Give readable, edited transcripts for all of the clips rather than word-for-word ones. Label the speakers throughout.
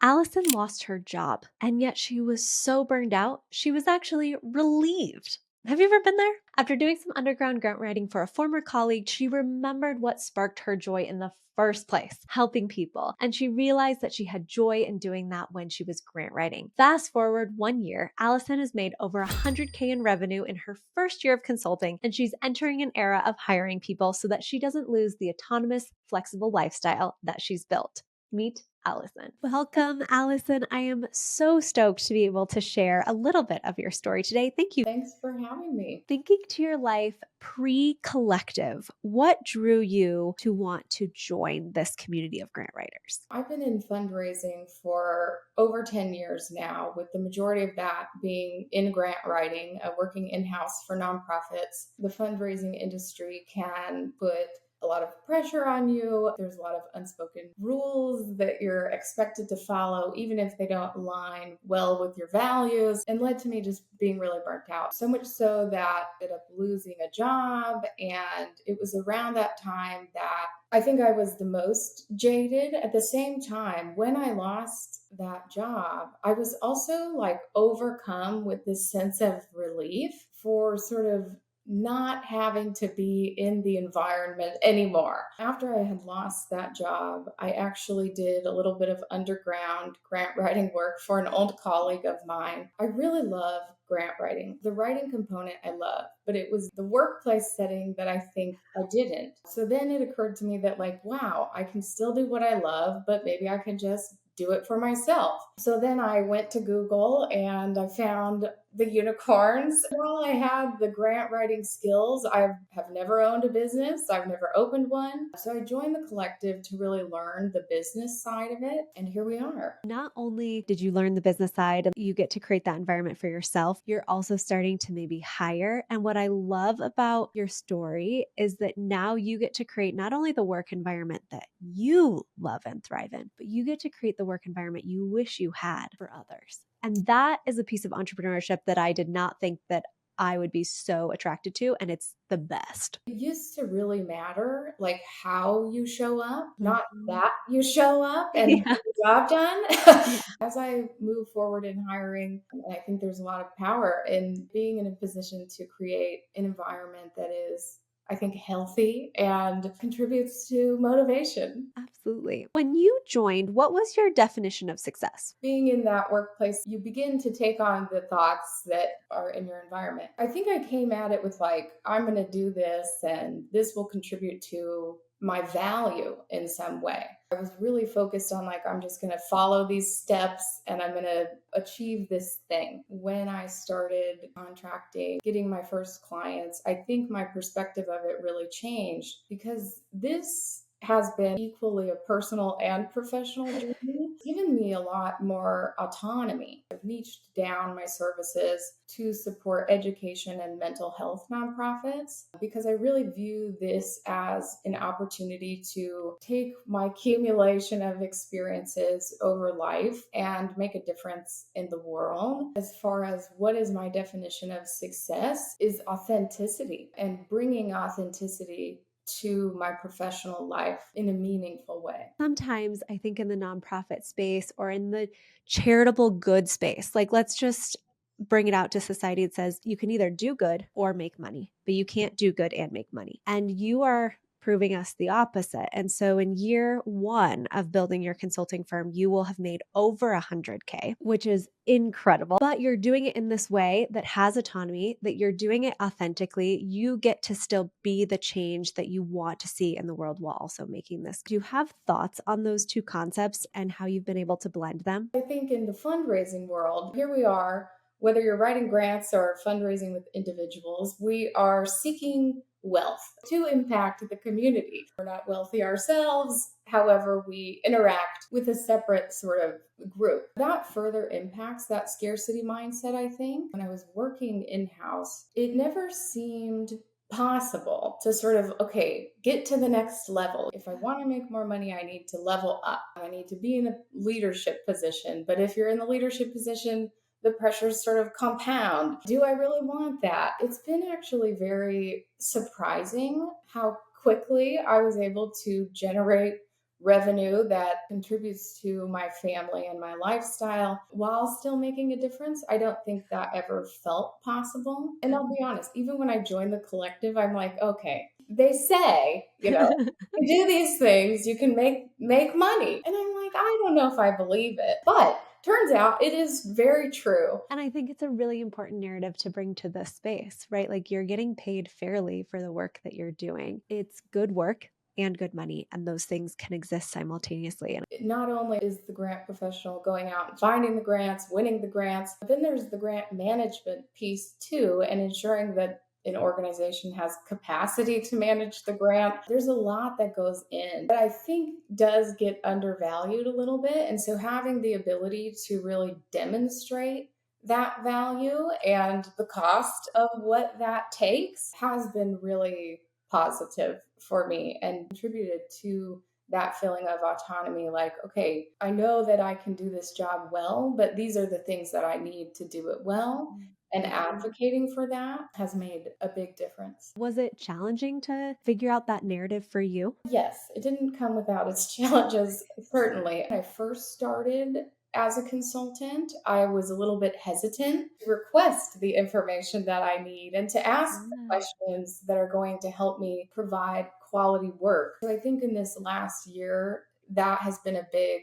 Speaker 1: Allison lost her job, and yet she was so burned out, she was actually relieved. Have you ever been there? After doing some underground grant writing for a former colleague, she remembered what sparked her joy in the first place, helping people. And she realized that she had joy in doing that when she was grant writing. Fast forward 1 year, Allison has made over 100K in revenue in her first year of consulting, and she's entering an era of hiring people so that she doesn't lose the autonomous, flexible lifestyle that she's built. Meet Allison. Welcome, Allison. I am so stoked to be able to share a little bit of your story today. Thank you.
Speaker 2: Thanks for having me.
Speaker 1: Thinking to your life pre-collective, what drew you to want to join this community of grant writers?
Speaker 2: I've been in fundraising for over 10 years now, with the majority of that being in grant writing, working in-house for nonprofits. The fundraising industry can put a lot of pressure on you. There's a lot of unspoken rules that you're expected to follow, even if they don't align well with your values, and led to me just being really burnt out. So much so that I ended up losing a job. And it was around that time that I think I was the most jaded. At the same time, when I lost that job, I was also like overcome with this sense of relief for sort of not having to be in the environment anymore. After I had lost that job, I actually did a little bit of underground grant writing work for an old colleague of mine. I really love grant writing. The writing component I love, but it was the workplace setting that I think I didn't. So then it occurred to me that, like, wow, I can still do what I love, but maybe I can just do it for myself. So then I went to Google and I found the unicorns. While I had the grant writing skills, I have never owned a business. I've never opened one. So I joined the collective to really learn the business side of it. And here we are.
Speaker 1: Not only did you learn the business side, you get to create that environment for yourself, you're also starting to maybe hire. And what I love about your story is that now you get to create not only the work environment that you love and thrive in, but you get to create the work environment you wish you had for others. And that is a piece of entrepreneurship that I did not think that I would be so attracted to, and it's the best.
Speaker 2: It used to really matter, like how you show up, not
Speaker 1: Mhm.
Speaker 2: that you show up and
Speaker 1: Yeah.
Speaker 2: get the job done.
Speaker 1: Yeah.
Speaker 2: As I move forward in hiring, I think there's a lot of power in being in a position to create an environment that is, I think, healthy and contributes to motivation.
Speaker 1: Absolutely. When you joined, what was your definition of success?
Speaker 2: Being in that workplace, you begin to take on the thoughts that are in your environment. I think I came at it with, like, I'm going to do this and this will contribute to my value in some way. I was really focused on, like, I'm just going to follow these steps and I'm going to achieve this thing. When I started contracting, getting my first clients, I think my perspective of it really changed, because this has been equally a personal and professional journey. It's given me a lot more autonomy. I've niched down my services to support education and mental health nonprofits, because I really view this as an opportunity to take my accumulation of experiences over life and make a difference in the world. As far as what is my definition of success, is authenticity, and bringing authenticity to my professional life in a meaningful way.
Speaker 1: Sometimes I think in the nonprofit space or in the charitable good space, like let's just bring it out to society. It says you can either do good or make money, but you can't do good and make money. And you are proving us the opposite. And so in year one of building your consulting firm, you will have made over 100K, which is incredible. But you're doing it in this way that has autonomy, that you're doing it authentically. You get to still be the change that you want to see in the world while also making this. Do you have thoughts on those two concepts and how you've been able to blend them?
Speaker 2: I think in the fundraising world, here we are, whether you're writing grants or fundraising with individuals, we are seeking wealth to impact the community. We're not wealthy ourselves. However, we interact with a separate sort of group. That further impacts that scarcity mindset, I think. When I was working in-house, it never seemed possible to sort of, okay, get to the next level. If I want to make more money, I need to level up. I need to be in a leadership position. But if you're in the leadership position, the pressures sort of compound. Do I really want that? It's been actually very surprising how quickly I was able to generate revenue that contributes to my family and my lifestyle while still making a difference. I don't think that ever felt possible. And I'll be honest, even when I joined the collective, I'm like, okay, they say, you do these things, you can make money. And I'm like, I don't know if I believe it. But turns out it is very true.
Speaker 1: And I think it's a really important narrative to bring to this space, right? Like you're getting paid fairly for the work that you're doing. It's good work and good money, and those things can exist simultaneously. And
Speaker 2: Not only is the grant professional going out and finding the grants, winning the grants, but then there's the grant management piece too, and ensuring that an organization has capacity to manage the grant. There's a lot that goes in that I think does get undervalued a little bit. And so having the ability to really demonstrate that value and the cost of what that takes has been really positive for me and contributed to that feeling of autonomy. Like, okay, I know that I can do this job well, but these are the things that I need to do it well. And advocating for that has made a big difference.
Speaker 1: was it challenging to figure out that narrative for you?
Speaker 2: Yes, it didn't come without its challenges, certainly. When I first started as a consultant, I was a little bit hesitant to request the information that I need and to ask the
Speaker 1: Ah.
Speaker 2: questions that are going to help me provide quality work. So I think in this last year, that has been a big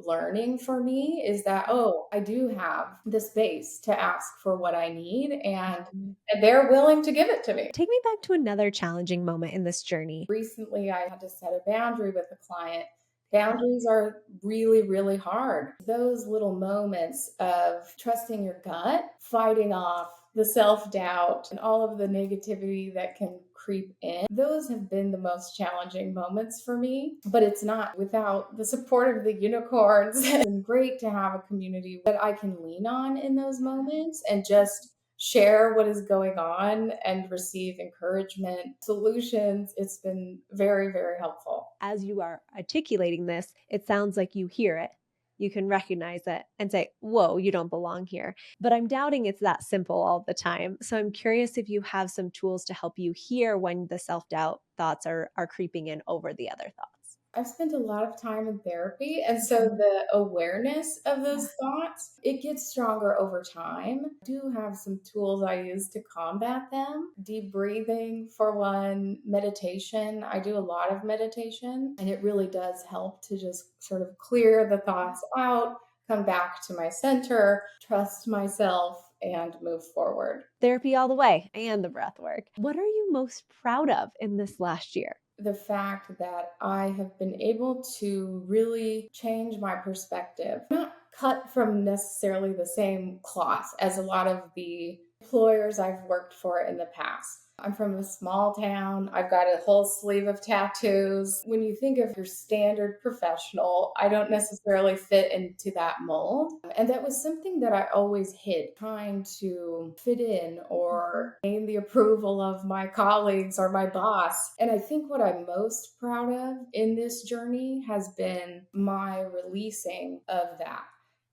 Speaker 2: learning for me is that, oh, I do have the space to ask for what I need and they're willing to give it to me.
Speaker 1: Take me back to another challenging moment in this journey.
Speaker 2: Recently, I had to set a boundary with a client. Boundaries are really, really hard. Those little moments of trusting your gut, fighting off the self doubt and all of the negativity that can creep in, those have been the most challenging moments for me. But it's not without the support of the unicorns. It's been great to have a community that I can lean on in those moments and just share what is going on and receive encouragement, solutions. It's been very, very helpful.
Speaker 1: As you are articulating this, it sounds like you hear it. You can recognize it and say, whoa, you don't belong here. But I'm doubting it's that simple all the time. So I'm curious if you have some tools to help you hear when the self doubt thoughts are creeping in over the other thoughts.
Speaker 2: I've spent a lot of time in therapy, and so the awareness of those thoughts, it gets stronger over time. I do have some tools I use to combat them. Deep breathing for one, meditation. I do a lot of meditation, and it really does help to just sort of clear the thoughts out, come back to my center, trust myself, and move forward.
Speaker 1: Therapy all the way and the breath work. What are you most proud of in this last year?
Speaker 2: The fact that I have been able to really change my perspective, not cut from necessarily the same cloth as a lot of the employers I've worked for in the past. I'm from a small town. I've got a whole sleeve of tattoos. When you think of your standard professional, I don't necessarily fit into that mold. And that was something that I always hid, trying to fit in or gain the approval of my colleagues or my boss. And I think what I'm most proud of in this journey has been my releasing of that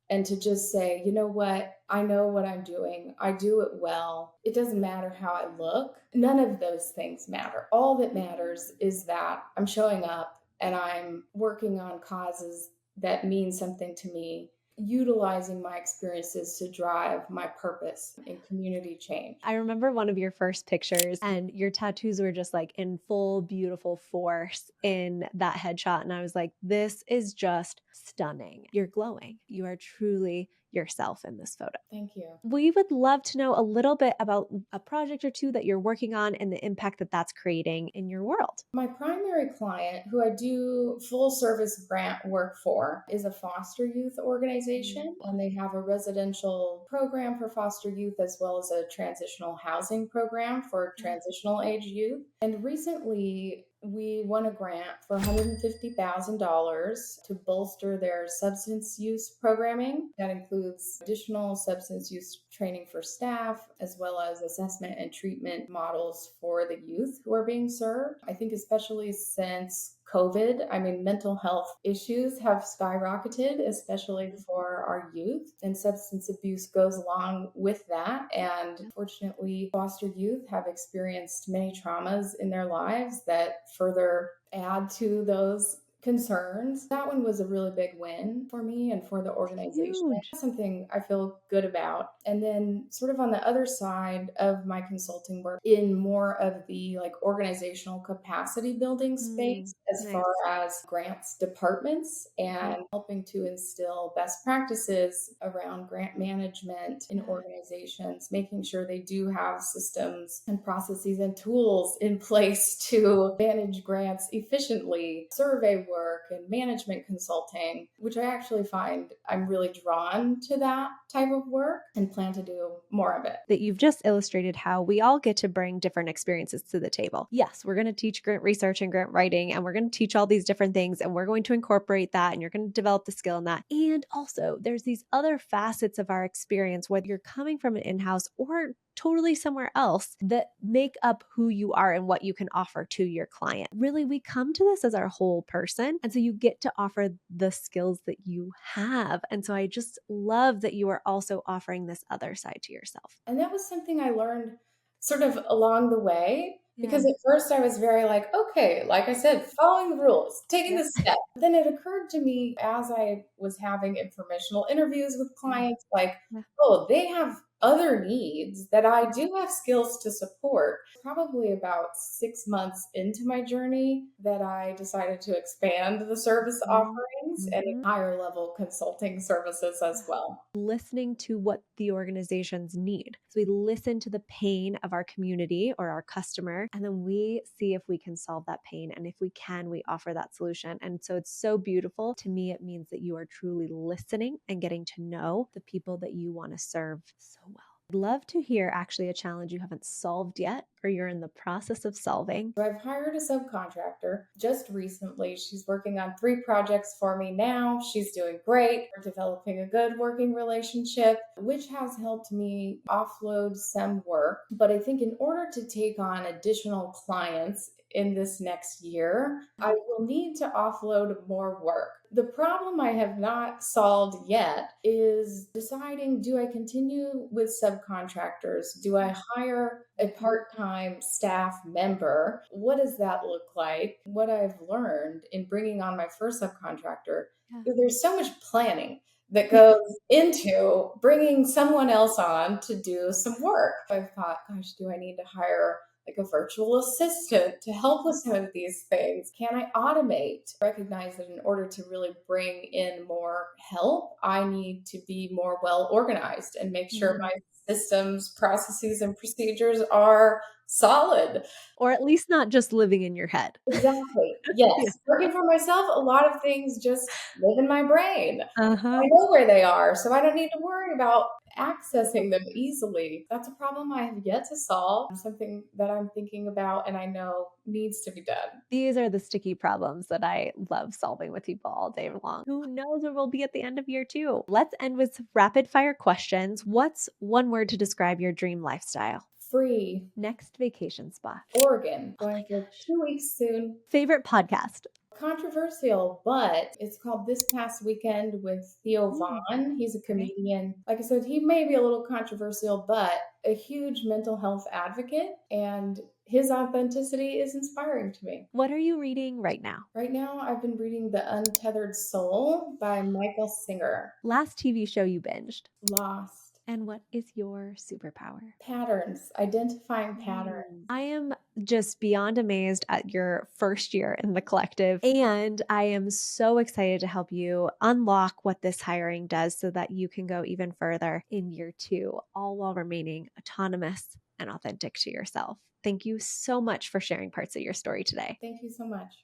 Speaker 2: and to just say, you know what? I know what I'm doing. I do it well. It doesn't matter how I look. None of those things matter. All that matters is that I'm showing up and I'm working on causes that mean something to me, utilizing my experiences to drive my purpose in community change.
Speaker 1: I remember one of your first pictures, and your tattoos were just like in full, beautiful force in that headshot. And I was like, this is just stunning. You're glowing. You are truly yourself in this photo.
Speaker 2: Thank you.
Speaker 1: We would love to know a little bit about a project or two that you're working on and the impact that that's creating in your world.
Speaker 2: My primary client, who I do full service grant work for, is a foster youth organization, and they have a residential program for foster youth as well as a transitional housing program for transitional age youth. And recently, we won a grant for $150,000 to bolster their substance use programming. That includes additional substance use training for staff, as well as assessment and treatment models for the youth who are being served. I think especially since COVID, mental health issues have skyrocketed, especially for our youth, and substance abuse goes along with that. And unfortunately, foster youth have experienced many traumas in their lives that further add to those concerns. That one was a really big win for me and for the organization.
Speaker 1: Huge.
Speaker 2: Something I feel good about. And then sort of on the other side of my consulting work in more of the like organizational capacity building
Speaker 1: Mm,
Speaker 2: space as far
Speaker 1: nice.
Speaker 2: as grants departments
Speaker 1: Mhm.
Speaker 2: and helping to instill best practices around grant management in
Speaker 1: Yeah.
Speaker 2: organizations, making sure they do have systems and processes and tools in place to manage grants efficiently, survey work and management consulting, which I actually find I'm really drawn to that type of work and plan to do more of it.
Speaker 1: That you've just illustrated how we all get to bring different experiences to the table. Yes, we're going to teach grant research and grant writing, and we're going to teach all these different things, and we're going to incorporate that, and you're going to develop the skill in that. And also, there's these other facets of our experience, whether you're coming from an in house or totally somewhere else, that make up who you are and what you can offer to your client. Really, we come to this as our whole person. And so you get to offer the skills that you have. And so I just love that you are also offering this other side to yourself.
Speaker 2: And that was something I learned sort of along the way.
Speaker 1: Yeah.
Speaker 2: Because at first I was very like, okay, like I said, following the rules, taking
Speaker 1: Yep.
Speaker 2: the step. Then it occurred to me as I was having informational interviews with
Speaker 1: Yeah.
Speaker 2: clients, like,
Speaker 1: Yeah.
Speaker 2: oh, they have other needs that I do have skills to support. Probably about 6 months into my journey that I decided to expand the service offerings and
Speaker 1: Mm-hmm.
Speaker 2: higher level consulting services as well.
Speaker 1: Listening to what the organizations need. So we listen to the pain of our community or our customer, and then we see if we can solve that pain. And if we can, we offer that solution. And so it's so beautiful. To me, it means that you are truly listening and getting to know the people that you want to serve so well. I'd love to hear actually a challenge you haven't solved yet or you're in the process of solving.
Speaker 2: So I've hired a subcontractor just recently. She's working on 3 projects for me now. She's doing great. We're developing a good working relationship, which has helped me offload some work. But I think in order to take on additional clients in this next year, I will need to offload more work. The problem I have not solved yet is deciding, do I continue with subcontractors? Do I hire a part time staff member? What does that look like? What I've learned in bringing on my first subcontractor,
Speaker 1: Yeah.
Speaker 2: there's so much planning that goes into bringing someone else on to do some work. I've thought, gosh, do I need to hire like a virtual assistant to help with some of these things? Can I automate? Recognize that in order to really bring in more help, I need to be more well organized and make sure my
Speaker 1: Mhm.
Speaker 2: systems, processes, and procedures are solid.
Speaker 1: Or at least not just living in your head.
Speaker 2: Exactly.
Speaker 1: Yeah.
Speaker 2: Yes. Working for myself, a lot of things just live in my brain. I
Speaker 1: Uh-huh.
Speaker 2: know where they are, so I don't need to worry about accessing them easily. That's a problem I have yet to solve, something that I'm thinking about and I know needs to be done.
Speaker 1: These are the sticky problems that I love solving with people all day long. Who knows where we'll be at the end of year two? Let's end with some rapid fire questions. What's one word to describe your dream lifestyle?
Speaker 2: Free,
Speaker 1: Next vacation spot.
Speaker 2: Oregon,
Speaker 1: Oh my
Speaker 2: going for
Speaker 1: gosh.
Speaker 2: 2 weeks soon.
Speaker 1: Favorite podcast.
Speaker 2: Controversial, but it's called This Past Weekend with Theo
Speaker 1: Mm,
Speaker 2: Vaughn. He's a
Speaker 1: okay.
Speaker 2: comedian. Like I said, he may be a little controversial, but a huge mental health advocate, and his authenticity is inspiring to me.
Speaker 1: What are you reading right now?
Speaker 2: Right now, I've been reading The Untethered Soul by Michael Singer.
Speaker 1: Last TV show you binged.
Speaker 2: Lost.
Speaker 1: And what is your superpower?
Speaker 2: Patterns, identifying patterns.
Speaker 1: I am just beyond amazed at your first year in the collective. And I am so excited to help you unlock what this hiring does so that you can go even further in year two, all while remaining autonomous and authentic to yourself. Thank you so much for sharing parts of your story today.
Speaker 2: Thank you so much.